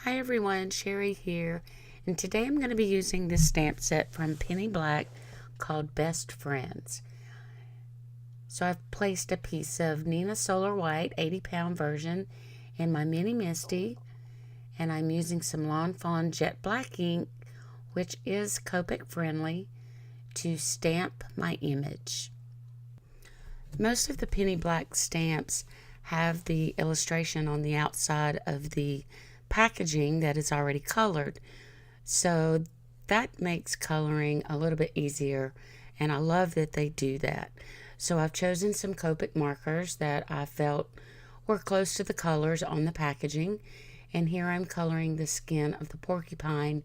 Hi everyone, Sherry here, and today I'm going to be using this stamp set from Penny Black called Best Friends. So I've placed a piece of Neenah Solar White 80-pound version in my mini MISTI, and I'm using some Lawn Fawn Jet Black ink, which is Copic friendly, to stamp my image. Most of the Penny Black stamps have the illustration on the outside of the packaging that is already colored, so that makes coloring a little bit easier, and I love that they do that. So I've chosen some Copic markers that I felt were close to the colors on the packaging, and here I'm coloring the skin of the porcupine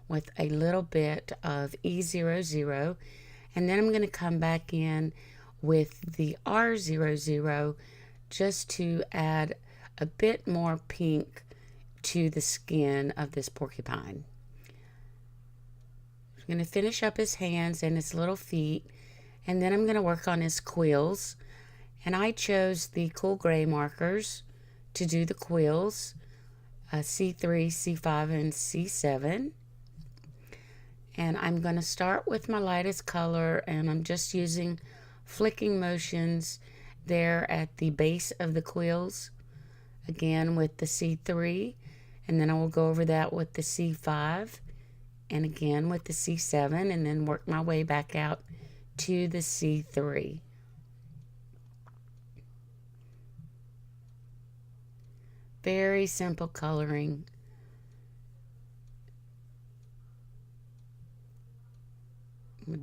with a little bit of E00, and then I'm going to come back in with the R00 just to add a bit more pink to the skin of this porcupine. I'm going to finish up his hands and his little feet, and then I'm going to work on his quills. And I chose the cool gray markers to do the quills, C3, C5, and C7. And I'm going to start with my lightest color, and I'm just using flicking motions there at the base of the quills, again with the C3. And then I will go over that with the C5 and again with the C7, and then work my way back out to the C3. Very simple coloring.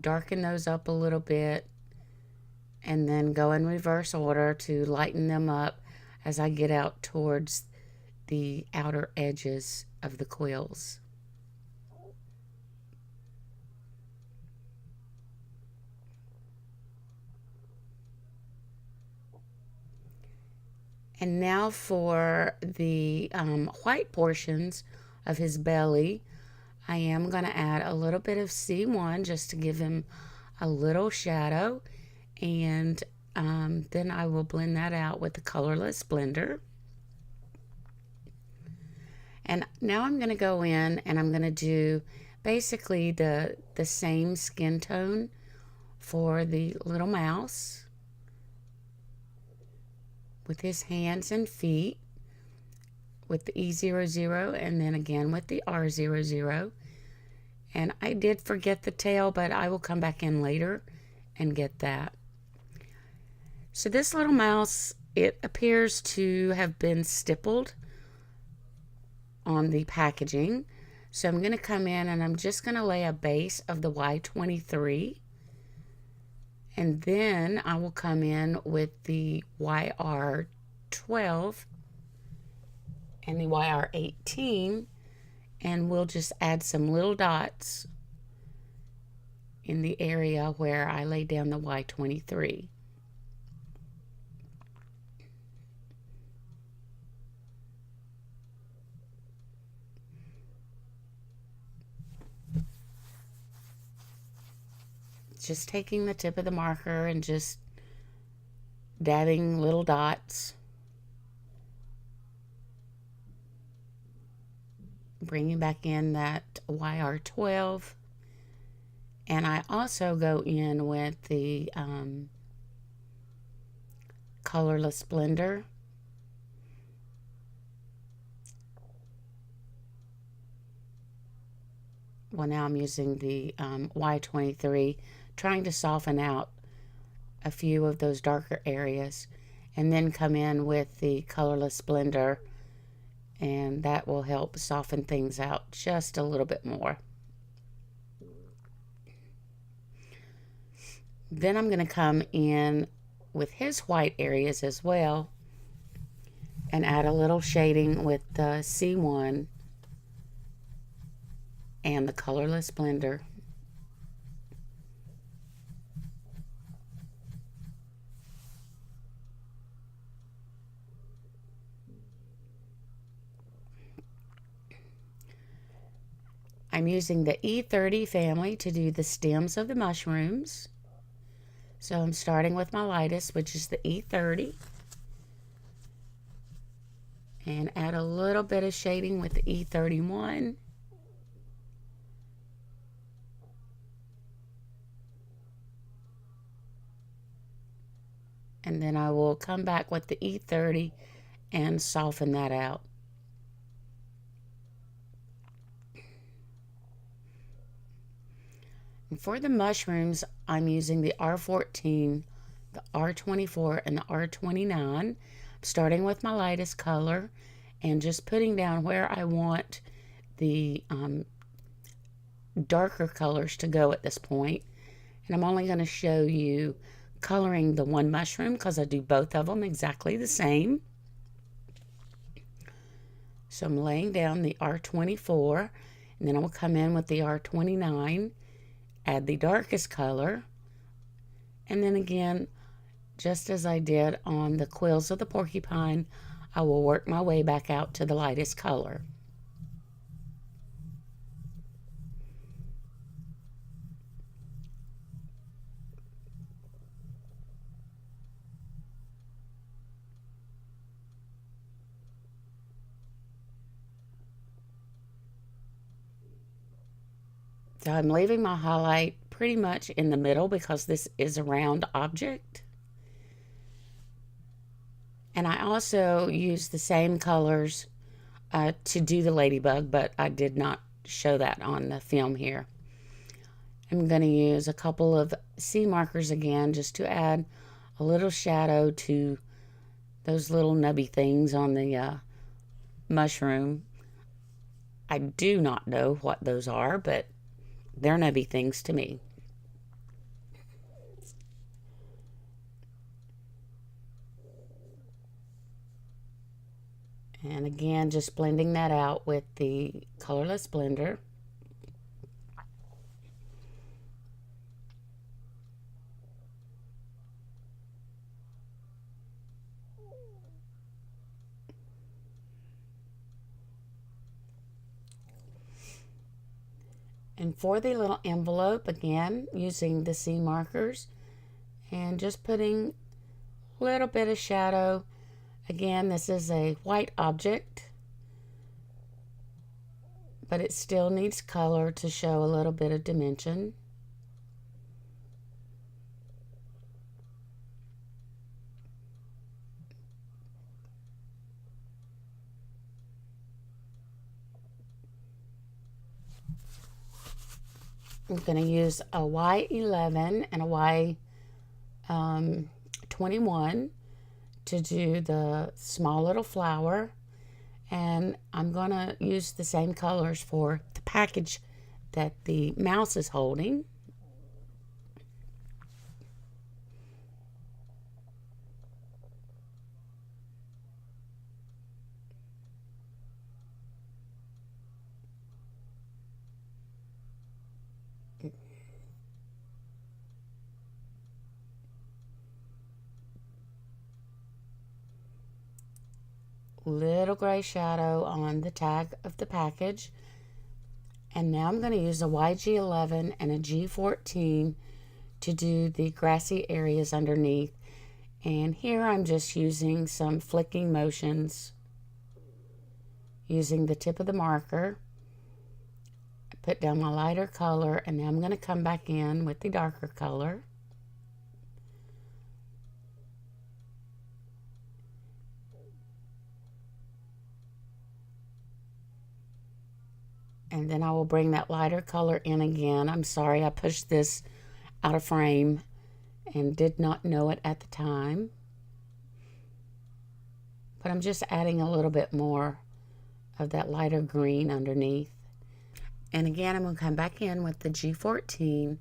Darken those up a little bit and then go in reverse order to lighten them up as I get out towards the outer edges of the quills. And now for the white portions of his belly, I am going to add a little bit of C1 just to give him a little shadow, and then I will blend that out with the colorless blender. And now I'm going to go in and I'm going to do basically the same skin tone for the little mouse with his hands and feet with the E00, and then again with the R00. And I did forget the tail, but I will come back in later and get that. So this little mouse, it appears to have been stippled on the packaging. So I'm going to come in and I'm just going to lay a base of the Y23, and then I will come in with the YR12 and the YR18, and we'll just add some little dots in the area where I laid down the Y23. Just taking the tip of the marker and just dabbing little dots. Bringing back in that YR12. And I also go in with the colorless blender. Well, now I'm using the Y23, trying to soften out a few of those darker areas, and then come in with the colorless blender, and that will help soften things out just a little bit more. Then I'm going to come in with his white areas as well and add a little shading with the C1 and the colorless blender. I'm using the E30 family to do the stems of the mushrooms. So I'm starting with my lightest, which is the E30. and add a little bit of shading with the E31. And then I will come back with the E30 and soften that out. And for the mushrooms, I'm using the R14, the R24, and the R29. Starting with my lightest color and just putting down where I want the darker colors to go at this point. And I'm only going to show you coloring the one mushroom because I do both of them exactly the same. So I'm laying down the R24, and then I will come in with the R29, add the darkest color, and then again, just as I did on the quills of the porcupine, I will work my way back out to the lightest color. So I'm leaving my highlight pretty much in the middle because this is a round object. And I also use the same colors to do the ladybug, but I did not show that on the film here. I'm going to use a couple of C markers again just to add a little shadow to those little nubby things on the mushroom. I do not know what those are, but they're nubby things to me. And again, just blending that out with the colorless blender. And for the little envelope, again, using the C markers and just putting a little bit of shadow. Again, this is a white object, but it still needs color to show a little bit of dimension. I'm going to use a Y11 and a Y21 to do the small little flower, and I'm going to use the same colors for the package that the mouse is holding. Little gray shadow on the tag of the package. And now I'm going to use a YG11 and a G14 to do the grassy areas underneath. And here I'm just using some flicking motions using the tip of the marker. Put down my lighter color, and now I'm going to come back in with the darker color. And then I will bring that lighter color in again. I'm sorry I pushed this out of frame and did not know it at the time. But I'm just adding a little bit more of that lighter green underneath. And again, I'm going to come back in with the G14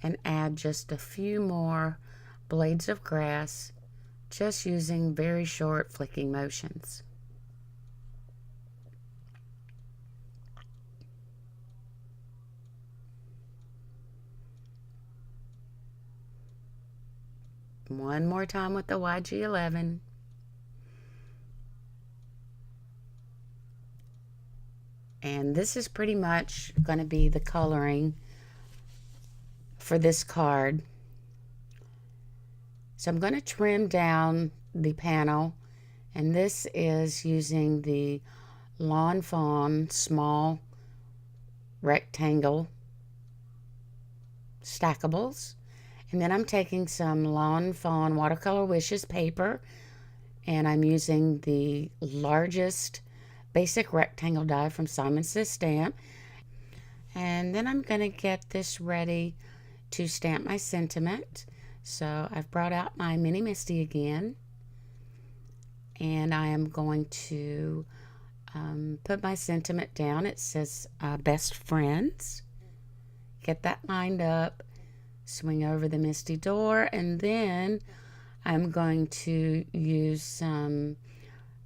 and add just a few more blades of grass, just using very short flicking motions. One more time with the YG11. And this is pretty much going to be the coloring for this card. So I'm going to trim down the panel And this is using the Lawn Fawn small rectangle stackables. And then I'm taking some Lawn Fawn Watercolor Wishes paper, and I'm using the largest basic rectangle die from Simon Says Stamp. And then I'm going to get this ready to stamp my sentiment. So I've brought out my mini MISTI again, and I am going to put my sentiment down. It says Best Friends. Get that lined up, swing over the MISTI door, and then I'm going to use some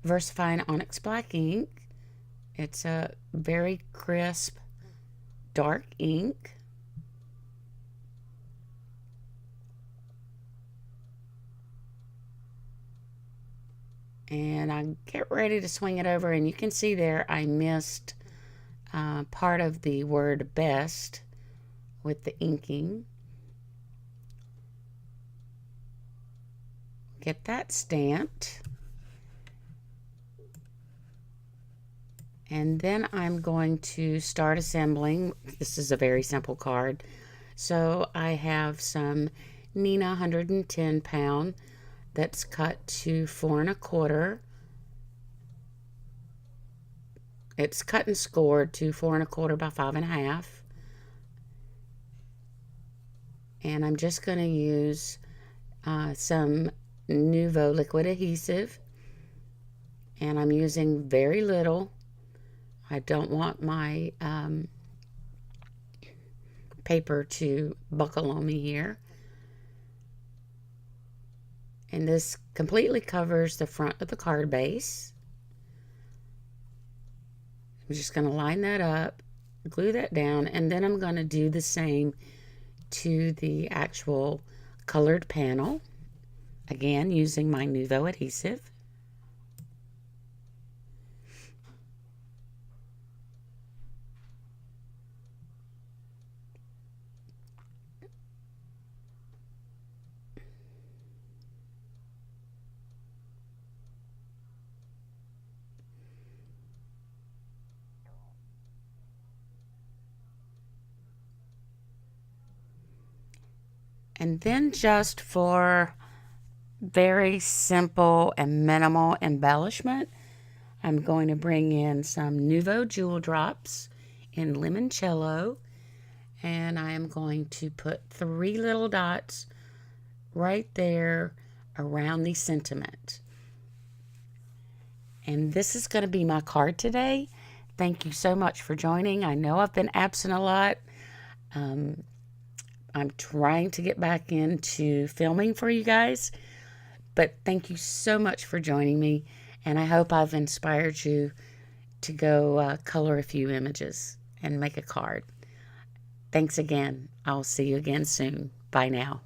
VersaFine ONYX black ink. It's a very crisp dark ink. And I get ready to swing it over, and you can see there I missed part of the word best with the inking. Get that stamped. And then I'm going to start assembling. This is a very simple card. So I have some Neenah 110 pound that's cut to 4 1/4. It's cut and scored to 4 1/4 by 5 1/2. And I'm just going to use some Nuvo liquid adhesive. And I'm using very little. I don't want my paper to buckle on me here. And this completely covers the front of the card base. I'm just going to line that up, glue that down, and then I'm going to do the same to the actual colored panel. Again, using my Nuvo adhesive. And then just for very simple and minimal embellishment, I'm going to bring in some Nuvo Jewel Drops in Limoncello, and I am going to put 3 little dots right there around the sentiment. And this is going to be my card today. Thank you so much for joining. I know I've been absent a lot. I'm trying to get back into filming for you guys, but thank you so much for joining me, and I hope I've inspired you to go color a few images and make a card. Thanks again. I'll see you again soon. Bye now.